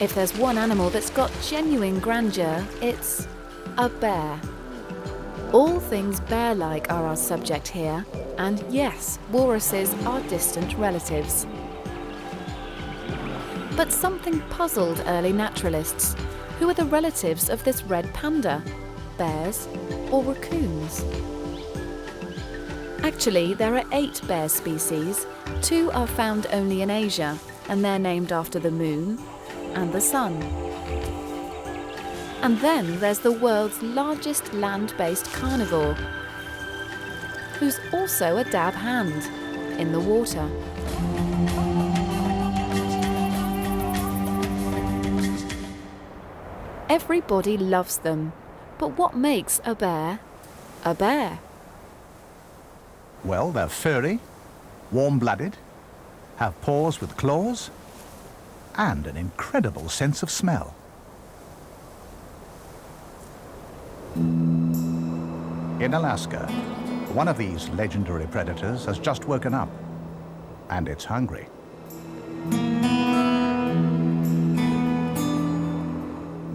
If there's one animal that's got genuine grandeur, it's a bear. All things bear-like are our subject here, and yes, walruses are distant relatives. But something puzzled early naturalists. Who are the relatives of this red panda? Bears or raccoons? Actually, there are 8 bear species. 2 are found only in Asia, and they're named after the moon and the sun. And then there's the world's largest land-based carnivore, who's also a dab hand in the water. Everybody loves them, but what makes a bear a bear? Well, they're furry, warm-blooded, have paws with claws, and an incredible sense of smell. In Alaska, one of these legendary predators has just woken up, and it's hungry.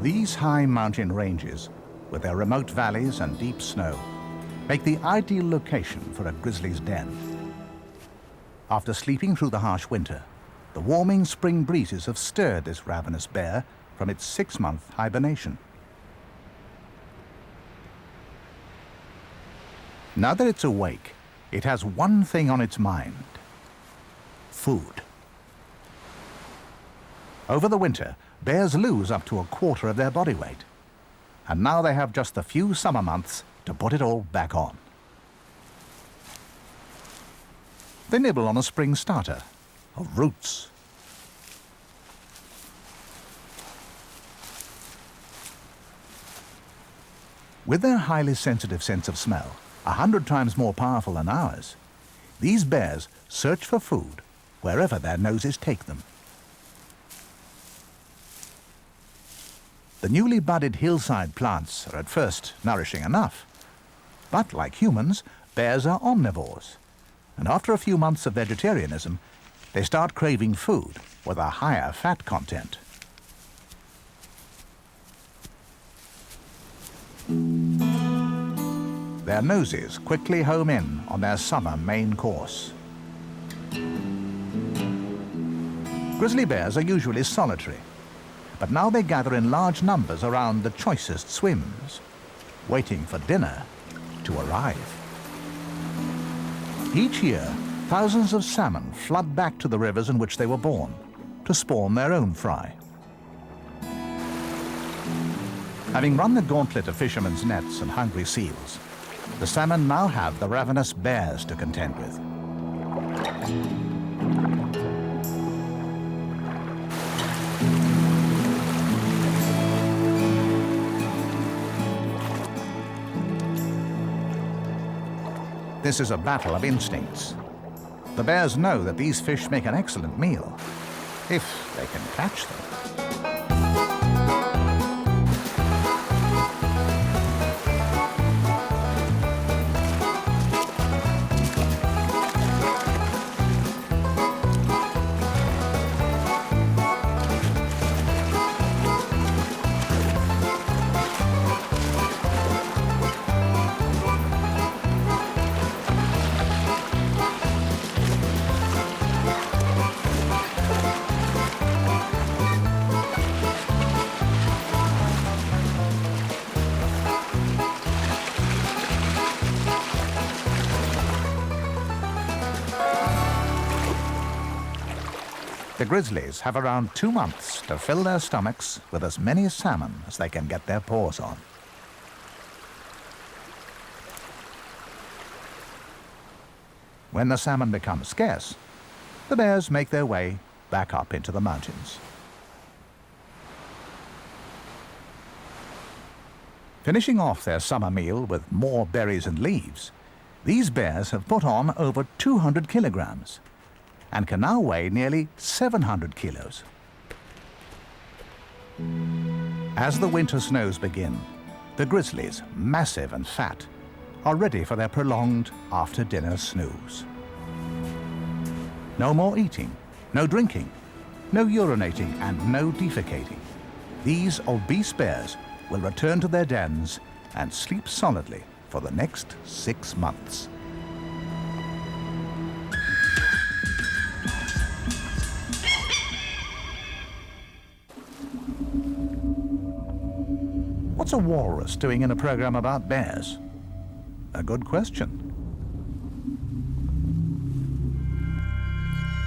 These high mountain ranges, with their remote valleys and deep snow, make the ideal location for a grizzly's den. After sleeping through the harsh winter, the warming spring breezes have stirred this ravenous bear from its 6-month hibernation. Now that it's awake, it has one thing on its mind: food. Over the winter, bears lose up to 1/4 of their body weight, and now they have just a few summer months to put it all back on. They nibble on a spring starter of roots. With their highly sensitive sense of smell, 100 times more powerful than ours, these bears search for food wherever their noses take them. The newly budded hillside plants are at first nourishing enough, but like humans, bears are omnivores, and after a few months of vegetarianism, they start craving food with a higher fat content. Their noses quickly home in on their summer main course. Grizzly bears are usually solitary, but now they gather in large numbers around the choicest swims, waiting for dinner to arrive. Each year, thousands of salmon flood back to the rivers in which they were born to spawn their own fry. Having run the gauntlet of fishermen's nets and hungry seals, the salmon now have the ravenous bears to contend with. This is a battle of instincts. The bears know that these fish make an excellent meal, if they can catch them. The grizzlies have around 2 months to fill their stomachs with as many salmon as they can get their paws on. When the salmon become scarce, the bears make their way back up into the mountains. Finishing off their summer meal with more berries and leaves, these bears have put on over 200 kilograms and can now weigh nearly 700 kilos. As the winter snows begin, the grizzlies, massive and fat, are ready for their prolonged after-dinner snooze. No more eating, no drinking, No urinating and no defecating. These obese bears will return to their dens and sleep solidly for the next 6 months. What's a walrus doing in a program about bears? A good question.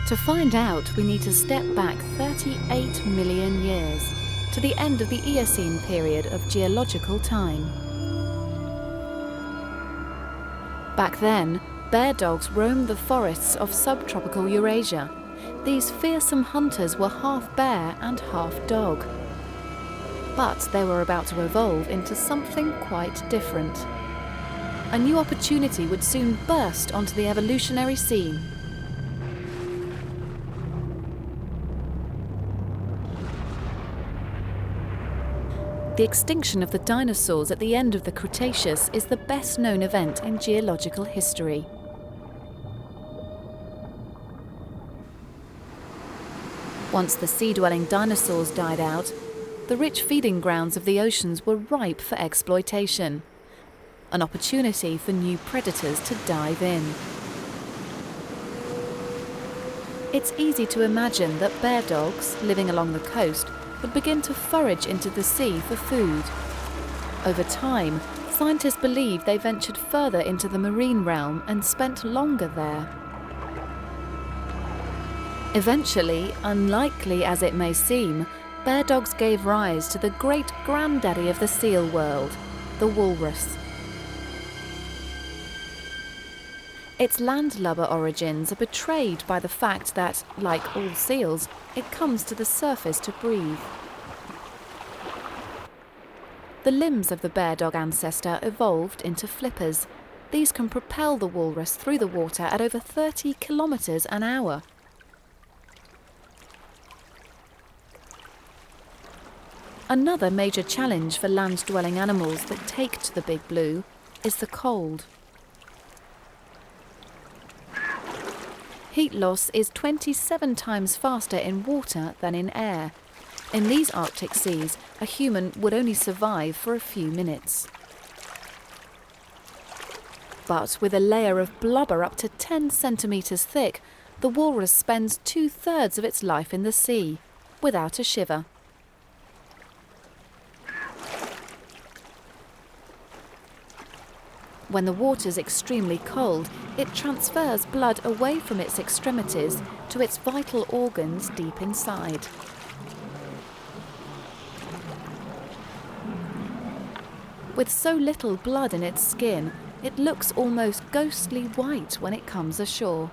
To find out, we need to step back 38 million years to the end of the Eocene period of geological time. Back then, bear dogs roamed the forests of subtropical Eurasia. These fearsome hunters were half bear and half dog. But they were about to evolve into something quite different. A new opportunity would soon burst onto the evolutionary scene. The extinction of the dinosaurs at the end of the Cretaceous is the best known event in geological history. Once the sea-dwelling dinosaurs died out, the rich feeding grounds of the oceans were ripe for exploitation, an opportunity for new predators to dive in. It's easy to imagine that bear dogs, living along the coast, would begin to forage into the sea for food. Over time, scientists believe they ventured further into the marine realm and spent longer there. Eventually, unlikely as it may seem, bear dogs gave rise to the great granddaddy of the seal world, the walrus. Its landlubber origins are betrayed by the fact that, like all seals, it comes to the surface to breathe. The limbs of the bear dog ancestor evolved into flippers. These can propel the walrus through the water at over 30 kilometers an hour. Another major challenge for land-dwelling animals that take to the Big Blue is the cold. Heat loss is 27 times faster in water than in air. In these Arctic seas, a human would only survive for a few minutes. But with a layer of blubber up to 10 centimetres thick, the walrus spends 2/3 of its life in the sea, without a shiver. When the water's extremely cold, it transfers blood away from its extremities to its vital organs deep inside. With so little blood in its skin, it looks almost ghostly white when it comes ashore.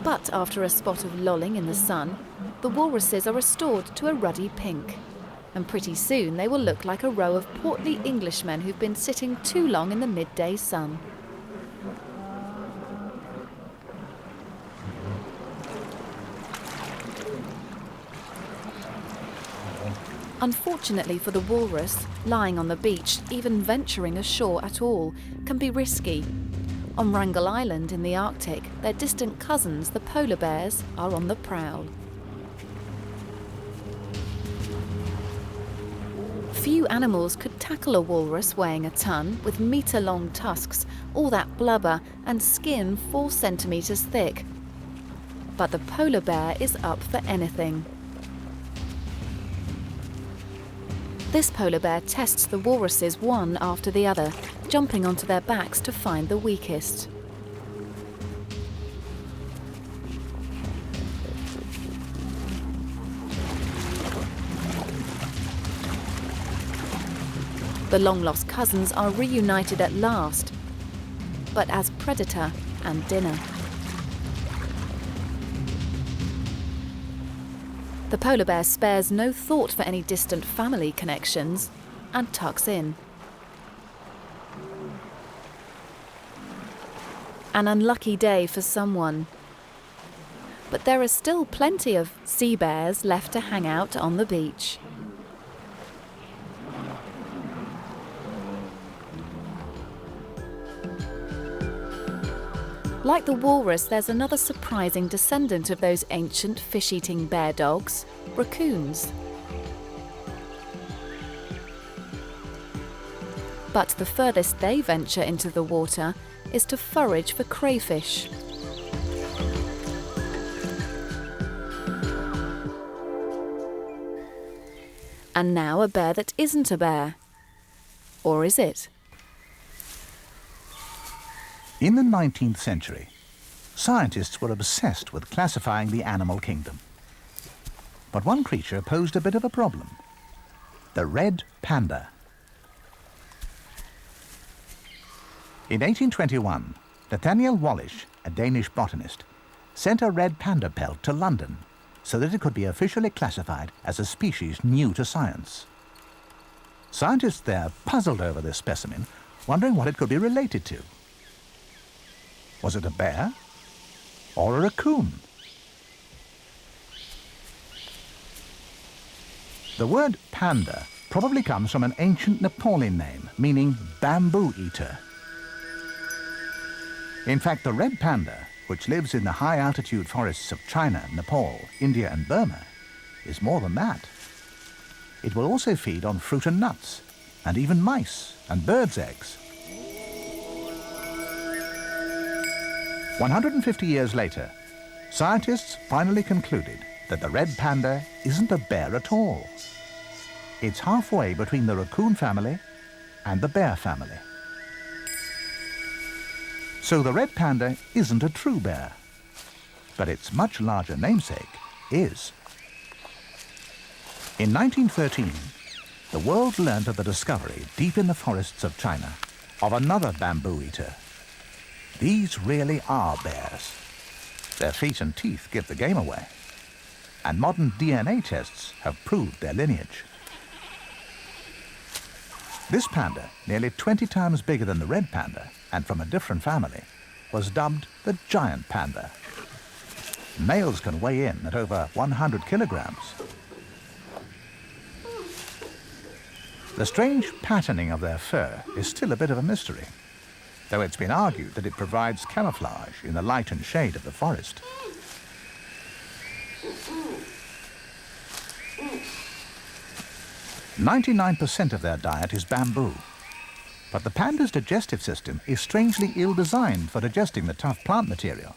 But after a spot of lolling in the sun, the walruses are restored to a ruddy pink. And pretty soon they will look like a row of portly Englishmen who've been sitting too long in the midday sun. Unfortunately for the walrus, lying on the beach, even venturing ashore at all, can be risky. On Wrangel Island in the Arctic, their distant cousins, the polar bears, are on the prowl. Few animals could tackle a walrus weighing a ton with metre-long tusks, all that blubber and skin 4 centimetres thick. But the polar bear is up for anything. This polar bear tests the walruses one after the other, jumping onto their backs to find the weakest. The long-lost cousins are reunited at last, but as predator and dinner. The polar bear spares no thought for any distant family connections and tucks in. An unlucky day for someone. But there are still plenty of sea bears left to hang out on the beach. Like the walrus, there's another surprising descendant of those ancient fish-eating bear dogs, raccoons. But the furthest they venture into the water is to forage for crayfish. And now a bear that isn't a bear. Or is it? In the 19th century, scientists were obsessed with classifying the animal kingdom. But one creature posed a bit of a problem: the red panda. In 1821, Nathaniel Wallisch, a Danish botanist, sent a red panda pelt to London so that it could be officially classified as a species new to science. Scientists there puzzled over this specimen, wondering what it could be related to. Was it a bear or a raccoon? The word panda probably comes from an ancient Nepali name meaning bamboo eater. In fact, the red panda, which lives in the high-altitude forests of China, Nepal, India and Burma, is more than that. It will also feed on fruit and nuts, and even mice and birds' eggs. 150 years later, scientists finally concluded that the red panda isn't a bear at all. It's halfway between the raccoon family and the bear family. So the red panda isn't a true bear, but its much larger namesake is. In 1913, the world learned of the discovery deep in the forests of China of another bamboo eater. These really are bears. Their feet and teeth give the game away, and modern DNA tests have proved their lineage. This panda, nearly 20 times bigger than the red panda and from a different family, was dubbed the giant panda. Males can weigh in at over 100 kilograms. The strange patterning of their fur is still a bit of a mystery, though it's been argued that it provides camouflage in the light and shade of the forest. "99% of their diet is bamboo, but the panda's digestive system is strangely ill-designed for digesting the tough plant material,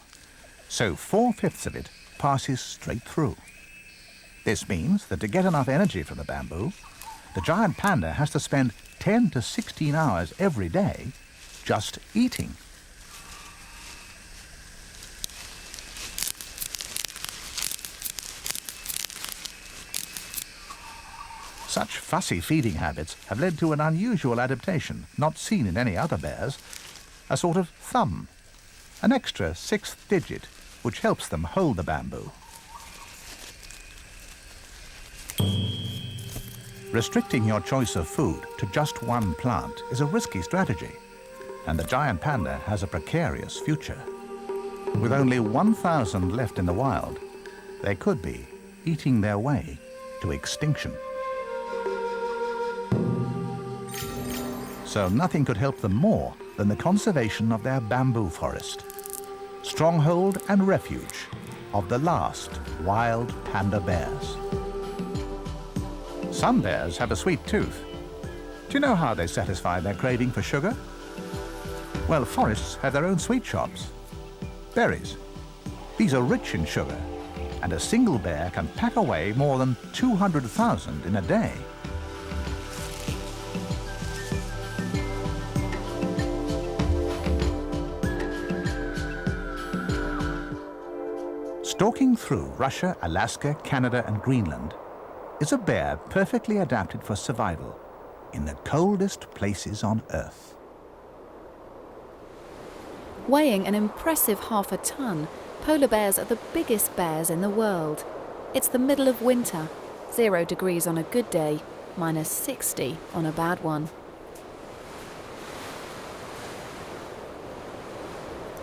so 4/5 of it passes straight through. This means that to get enough energy from the bamboo, the giant panda has to spend 10 to 16 hours every day just eating. Such fussy feeding habits have led to an unusual adaptation not seen in any other bears, a sort of thumb, an extra 6th digit which helps them hold the bamboo. Restricting your choice of food to just one plant is a risky strategy, and the giant panda has a precarious future. With only 1,000 left in the wild, they could be eating their way to extinction. So nothing could help them more than the conservation of their bamboo forest, stronghold and refuge of the last wild panda bears. Some bears have a sweet tooth. Do you know how they satisfy their craving for sugar? Well, forests have their own sweet shops. Berries. These are rich in sugar, and a single bear can pack away more than 200,000 in a day. Stalking through Russia, Alaska, Canada and Greenland is a bear perfectly adapted for survival in the coldest places on Earth. Weighing an impressive 1/2 ton, polar bears are the biggest bears in the world. It's the middle of winter, 0 degrees on a good day, -60 on a bad one.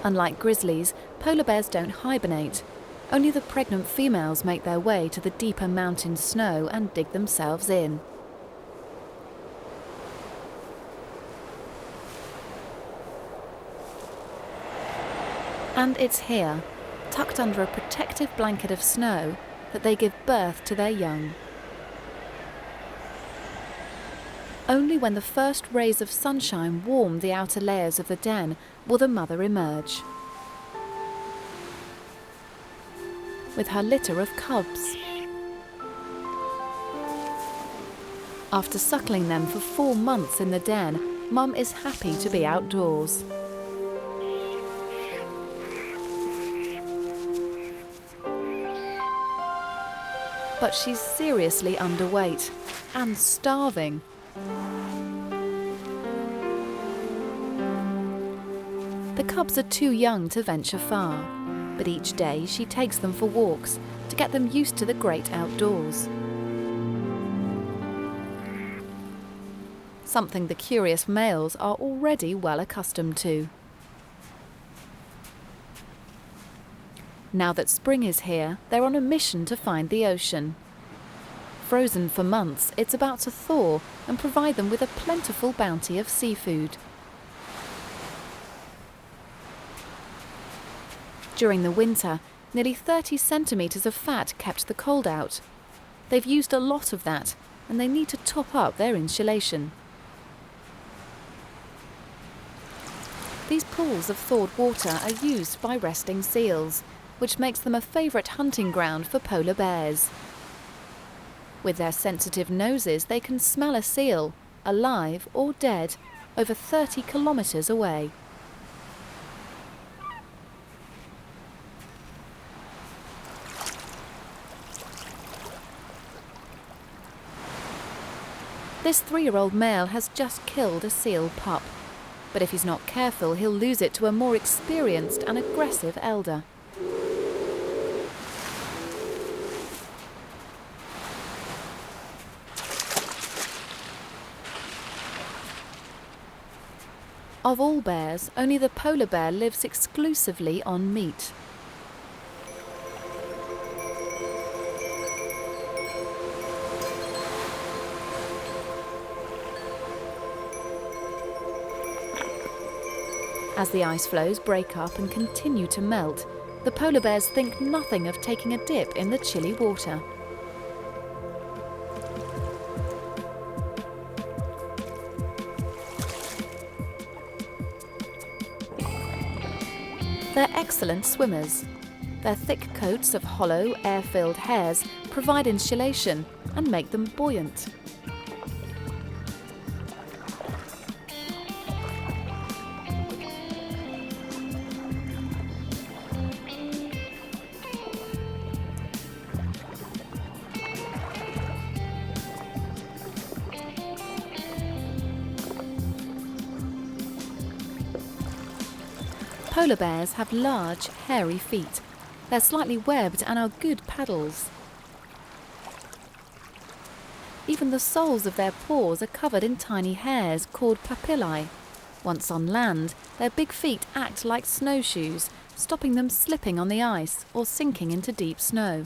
Unlike grizzlies, polar bears don't hibernate. Only the pregnant females make their way to the deeper mountain snow and dig themselves in. And it's here, tucked under a protective blanket of snow, that they give birth to their young. Only when the first rays of sunshine warm the outer layers of the den will the mother emerge, with her litter of cubs. After suckling them for 4 months in the den, Mum is happy to be outdoors. But she's seriously underweight and starving. The cubs are too young to venture far, but each day she takes them for walks to get them used to the great outdoors. Something the curious males are already well accustomed to. Now that spring is here, they're on a mission to find the ocean. Frozen for months, it's about to thaw and provide them with a plentiful bounty of seafood. During the winter, nearly 30 centimetres of fat kept the cold out. They've used a lot of that, and they need to top up their insulation. These pools of thawed water are used by resting seals, which makes them a favourite hunting ground for polar bears. With their sensitive noses, they can smell a seal, alive or dead, over 30 kilometres away. This 3-year-old male has just killed a seal pup, but if he's not careful, he'll lose it to a more experienced and aggressive elder. Of all bears, only the polar bear lives exclusively on meat. As the ice floes break up and continue to melt, the polar bears think nothing of taking a dip in the chilly water. They're excellent swimmers. Their thick coats of hollow, air-filled hairs provide insulation and make them buoyant. Polar bears have large, hairy feet. They're slightly webbed and are good paddles. Even the soles of their paws are covered in tiny hairs called papillae. Once on land, their big feet act like snowshoes, stopping them slipping on the ice or sinking into deep snow.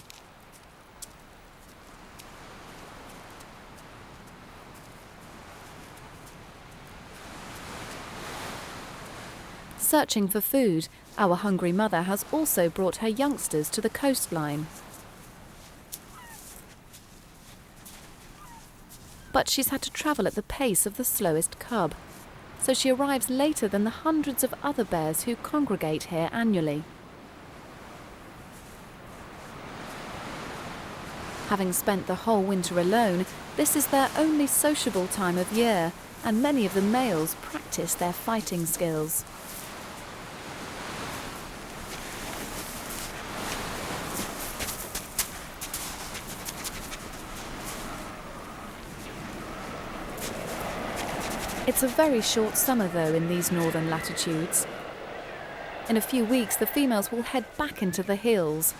Searching for food, our hungry mother has also brought her youngsters to the coastline. But she's had to travel at the pace of the slowest cub, so she arrives later than the hundreds of other bears who congregate here annually. Having spent the whole winter alone, this is their only sociable time of year, and many of the males practice their fighting skills. It's a very short summer though in these northern latitudes. In a few weeks the females will head back into the hills.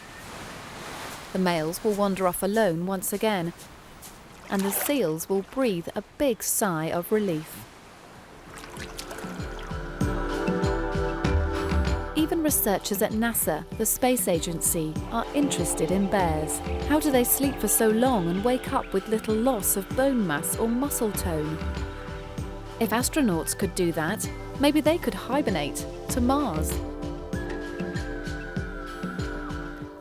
The males will wander off alone once again, and the seals will breathe a big sigh of relief. Even researchers at NASA, the space agency, are interested in bears. How do they sleep for so long and wake up with little loss of bone mass or muscle tone? If astronauts could do that, maybe they could hibernate to Mars.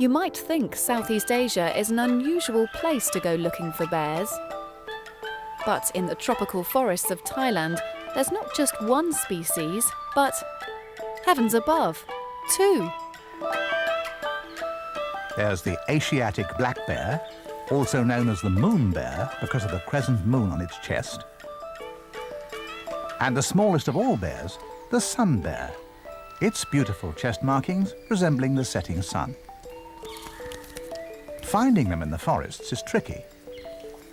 You might think Southeast Asia is an unusual place to go looking for bears. But in the tropical forests of Thailand, there's not just one species, but, heavens above, two. There's the Asiatic black bear, also known as the moon bear because of the crescent moon on its chest. And the smallest of all bears, the sun bear, its beautiful chest markings resembling the setting sun. Finding them in the forests is tricky.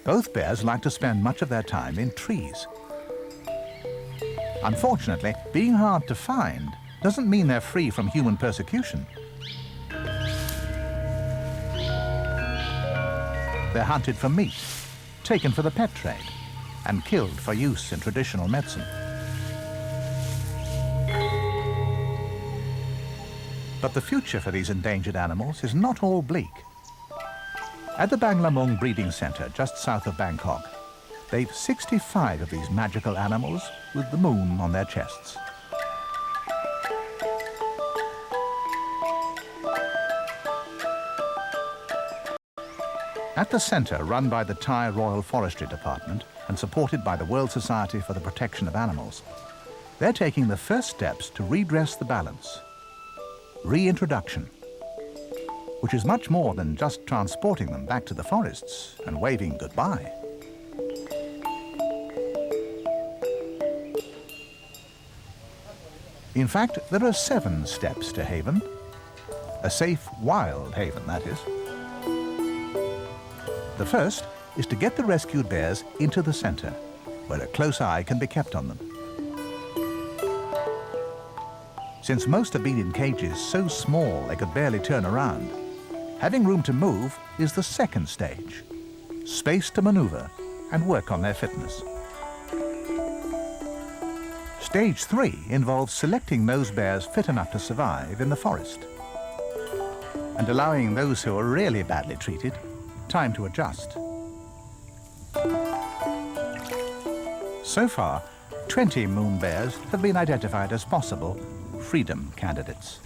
Both bears like to spend much of their time in trees. Unfortunately, being hard to find doesn't mean they're free from human persecution. They're hunted for meat, taken for the pet trade, and killed for use in traditional medicine. But the future for these endangered animals is not all bleak. At the Banglamung Breeding Centre, just south of Bangkok, they've 65 of these magical animals with the moon on their chests. At the centre, run by the Thai Royal Forestry Department and supported by the World Society for the Protection of Animals, they're taking the first steps to redress the balance. Reintroduction, which is much more than just transporting them back to the forests and waving goodbye. In fact, there are 7 steps to haven. A safe, wild haven, that is. The first is to get the rescued bears into the centre, where a close eye can be kept on them. Since most have been in cages so small they could barely turn around, having room to move is the second stage. Space to manoeuvre and work on their fitness. Stage 3 involves selecting those bears fit enough to survive in the forest and allowing those who are really badly treated time to adjust. So far, 20 moon bears have been identified as possible freedom candidates.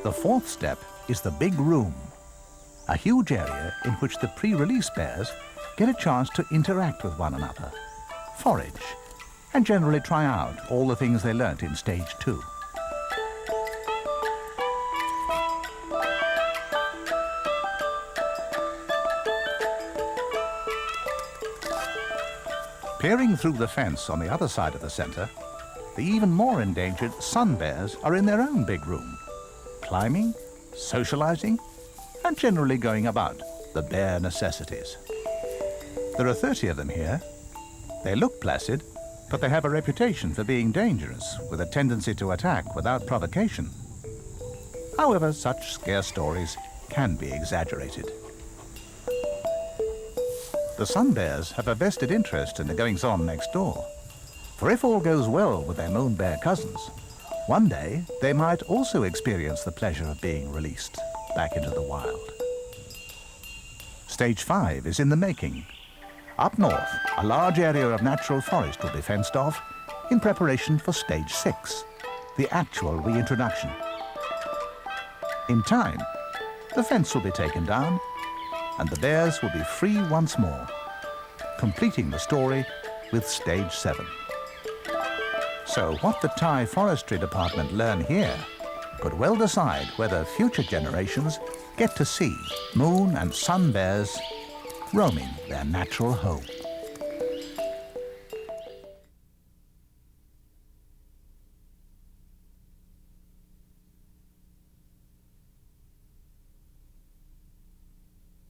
The fourth step is the big room, a huge area in which the pre-release bears get a chance to interact with one another, forage, and generally try out all the things they learnt in stage 2. Peering through the fence on the other side of the centre, the even more endangered sun bears are in their own big room, climbing, socialising, and generally going about the bare necessities. There are 30 of them here. They look placid, but they have a reputation for being dangerous, with a tendency to attack without provocation. However, such scare stories can be exaggerated. The sun bears have a vested interest in the goings-on next door, for if all goes well with their moon bear cousins, one day they might also experience the pleasure of being released back into the wild. Stage 5 is in the making. Up north, a large area of natural forest will be fenced off in preparation for stage 6, the actual reintroduction. In time, the fence will be taken down and the bears will be free once more, completing the story with stage 7. So what the Thai Forestry Department learn here could well decide whether future generations get to see moon and sun bears roaming their natural home.